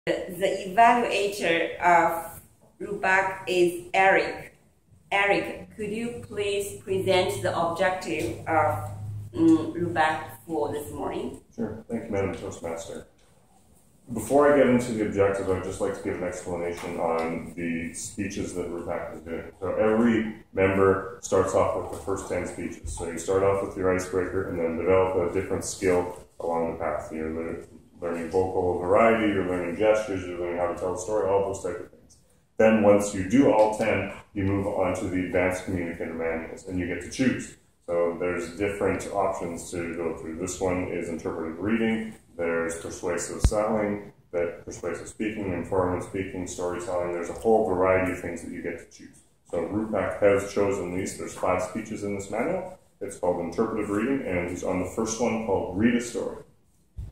The evaluator of RUBAC is Eric. Eric, could you please present the objective of RUBAC for this morning? Sure. Thank you, Madam Toastmaster. Before I get into the objectives, I'd just like to give an explanation on the speeches that RUBAC is doing. So every member starts off with the first 10 speeches. So you start off with your icebreaker and then develop a different skill along the path. You're learning vocal variety, you're learning gestures, you're learning how to tell a story, all those type of things. Then once you do all 10, you move on to the advanced communicator manuals and you get to choose. So there's different options to go through. This one is interpretive reading, there's persuasive selling, persuasive speaking, informative speaking, storytelling. There's a whole variety of things that you get to choose. So RUBAC has chosen these. There's 5 speeches in this manual. It's called interpretive reading, and he's on the first one called Read a Story.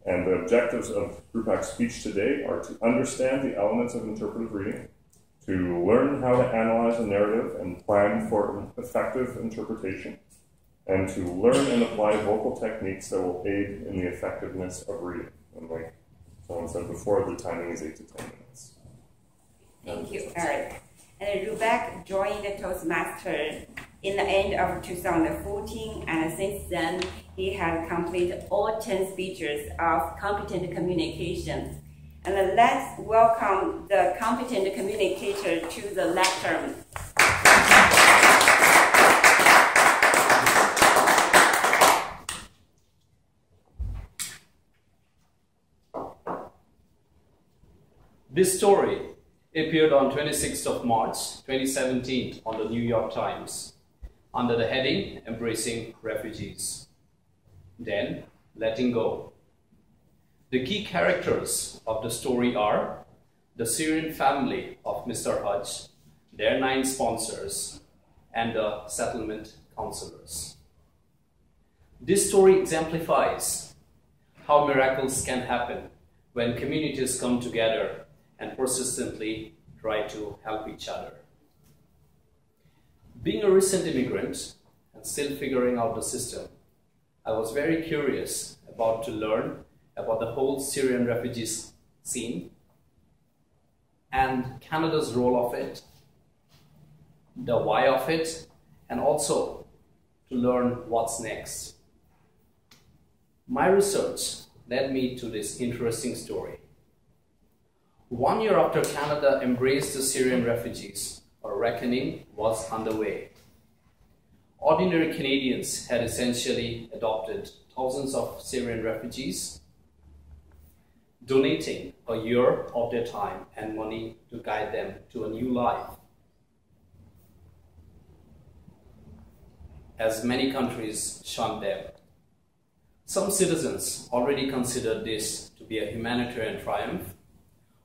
And the objectives of RUBAC's speech today are to understand the elements of interpretive reading, to learn how to analyze a narrative and plan for effective interpretation, and to learn and apply vocal techniques that will aid in the effectiveness of reading. And like someone said before, the timing is 8 to 10 minutes. Thank you, Eric. And RUBAC joined the Toastmasters in the end of 2014, and since then, he has completed all 10 speeches of competent communication. And let's welcome the competent communicator to the lectern. This story appeared on 26th of March 2017 on the New York Times under the heading Embracing Refugees. Then, Letting Go. The key characters of the story are the Syrian family of Mr. Hajj, their 9 sponsors, and the settlement counselors. This story exemplifies how miracles can happen when communities come together and persistently try to help each other. Being a recent immigrant and still figuring out the system, I was very curious to learn about the whole Syrian refugees scene and Canada's role of it, the why of it, and also to learn what's next. My research led me to this interesting story. 1 year after Canada embraced the Syrian refugees, a reckoning was underway. Ordinary Canadians had essentially adopted thousands of Syrian refugees, donating a year of their time and money to guide them to a new life. As many countries shunned them. Some citizens already considered this to be a humanitarian triumph,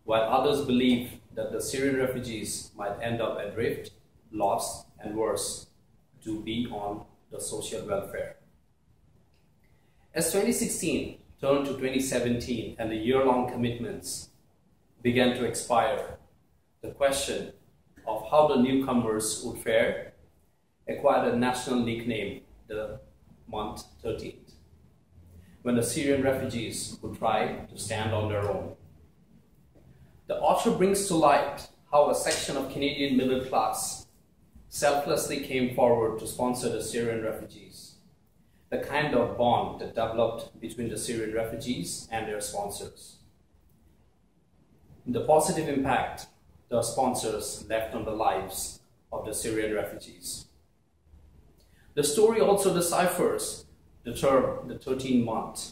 while others believe that the Syrian refugees might end up adrift, lost, and worse, to be on the social welfare. As 2016 turned to 2017 and the year-long commitments began to expire, the question of how the newcomers would fare acquired a national nickname, the month 13th, when the Syrian refugees would try to stand on their own. The author brings to light how a section of Canadian middle class selflessly came forward to sponsor the Syrian refugees, the kind of bond that developed between the Syrian refugees and their sponsors. The positive impact the sponsors left on the lives of the Syrian refugees. The story also deciphers the term, the 13th month.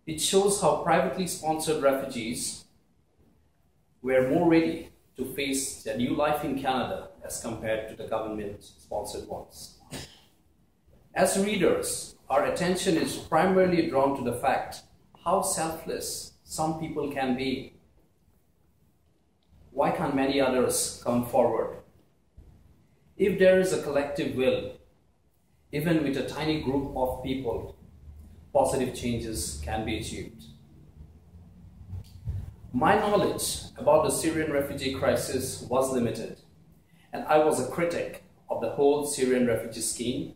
It shows how privately sponsored refugees were more ready to face their new life in Canada as compared to the government-sponsored ones. As readers, our attention is primarily drawn to the fact how selfless some people can be. Why can't many others come forward? If there is a collective will, even with a tiny group of people, positive changes can be achieved. My knowledge about the Syrian refugee crisis was limited, and I was a critic of the whole Syrian refugee scheme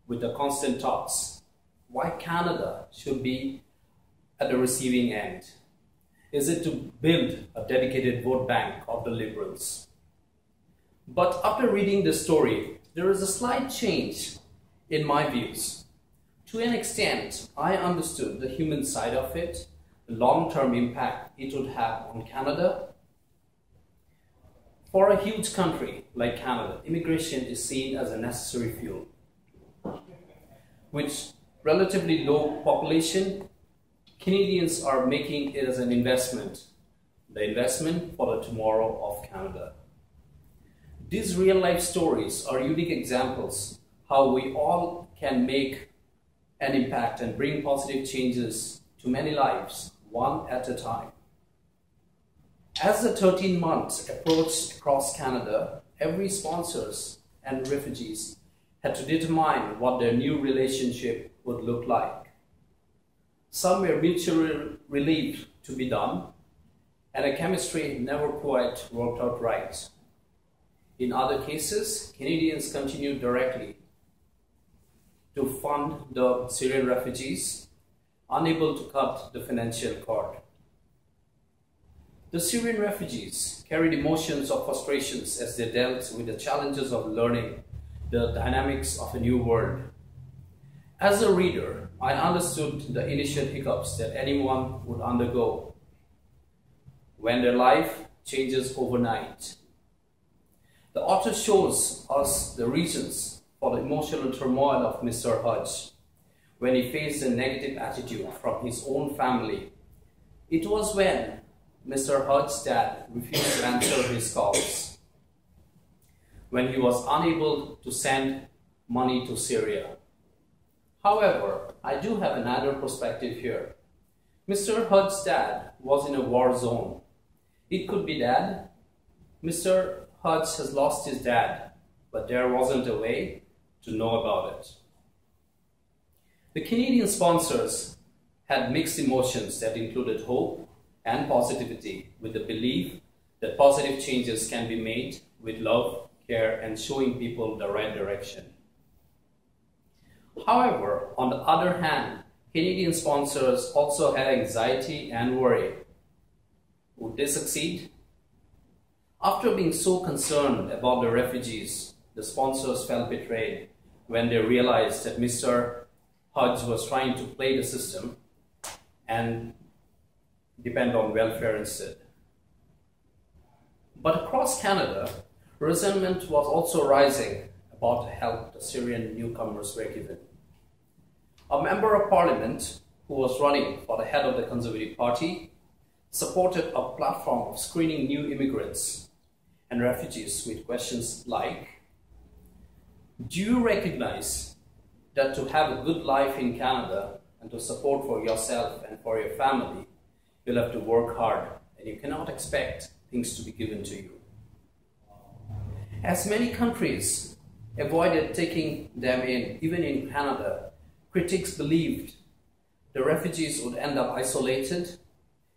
with the constant thoughts, why Canada should be at the receiving end? is it to build a dedicated vote bank of the liberals. But after reading the story, there is a slight change in my views. To an extent, I understood the human side of it, the long-term impact it would have on Canada. For a huge country like Canada, immigration is seen as a necessary fuel. With relatively low population, Canadians are making it as an investment, the investment for the tomorrow of Canada. These real-life stories are unique examples how we all can make an impact and bring positive changes to many lives, one at a time. As the 13 months approached across Canada, every sponsors and refugees had to determine what their new relationship would look like. Some were mutually relieved to be done, and the chemistry never quite worked out right. In other cases, Canadians continued directly to fund the Syrian refugees, unable to cut the financial cord. The Syrian refugees carried emotions of frustrations as they dealt with the challenges of learning the dynamics of a new world. As a reader, I understood the initial hiccups that anyone would undergo when their life changes overnight. The author shows us the reasons for the emotional turmoil of Mr. Hodge when he faced a negative attitude from his own family. It was when Mr. Hodge's dad refused to answer his calls, when he was unable to send money to Syria. However, I do have another perspective here. Mr. Hodge's dad was in a war zone. It could be that Mr. Hodge has lost his dad, but there wasn't a way to know about it. The Canadian sponsors had mixed emotions that included hope and positivity, with the belief that positive changes can be made with love, care, and showing people the right direction. However, on the other hand, Canadian sponsors also had anxiety and worry. Would they succeed? After being so concerned about the refugees, the sponsors felt betrayed when they realized that Mr. Hodge was trying to play the system and depend on welfare instead. But across Canada, resentment was also rising about the help the Syrian newcomers were given. A member of parliament who was running for the head of the Conservative Party supported a platform of screening new immigrants and refugees with questions like, do you recognize that to have a good life in Canada and to support for yourself and for your family, you'll have to work hard and you cannot expect things to be given to you? As many countries avoided taking them in, even in Canada, critics believed the refugees would end up isolated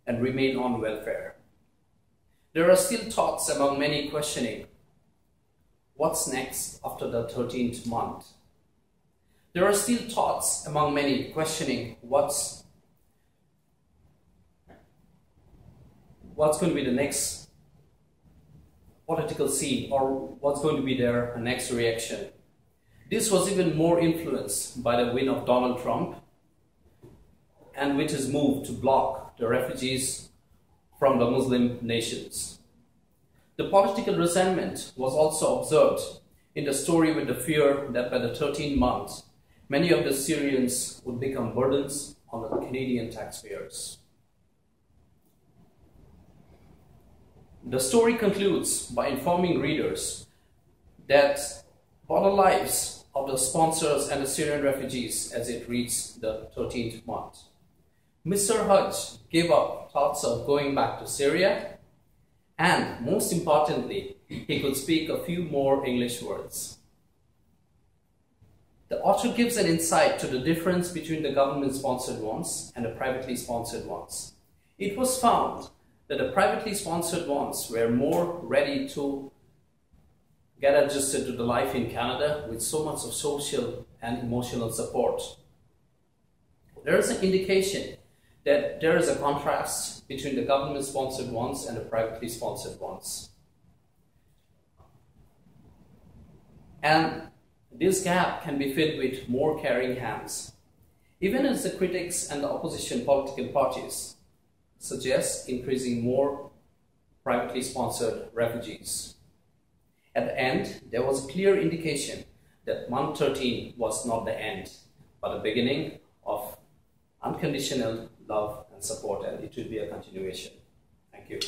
and remain on welfare. There are still thoughts among many questioning, what's next after the 13th month? There are still thoughts among many questioning what's going to be the next political scene, or what's going to be their next reaction. This was even more influenced by the win of Donald Trump, and with his move to block the refugees from the Muslim nations. The political resentment was also observed in the story, with the fear that by the 13th month, many of the Syrians would become burdens on the Canadian taxpayers. The story concludes by informing readers that for the lives of the sponsors and the Syrian refugees as it reached the 13th month, Mr. Hodge gave up thoughts of going back to Syria, and most importantly, he could speak a few more English words. The author gives an insight to the difference between the government-sponsored ones and the privately sponsored ones. It was found that the privately sponsored ones were more ready to get adjusted to the life in Canada with so much of social and emotional support. There is an indication that there is a contrast between the government-sponsored ones and the privately sponsored ones. And this gap can be filled with more caring hands. Even as the critics and the opposition political parties suggest increasing more privately sponsored refugees. At the end, there was a clear indication that 113 was not the end, but the beginning of unconditional love and support, and it will be a continuation. Thank you.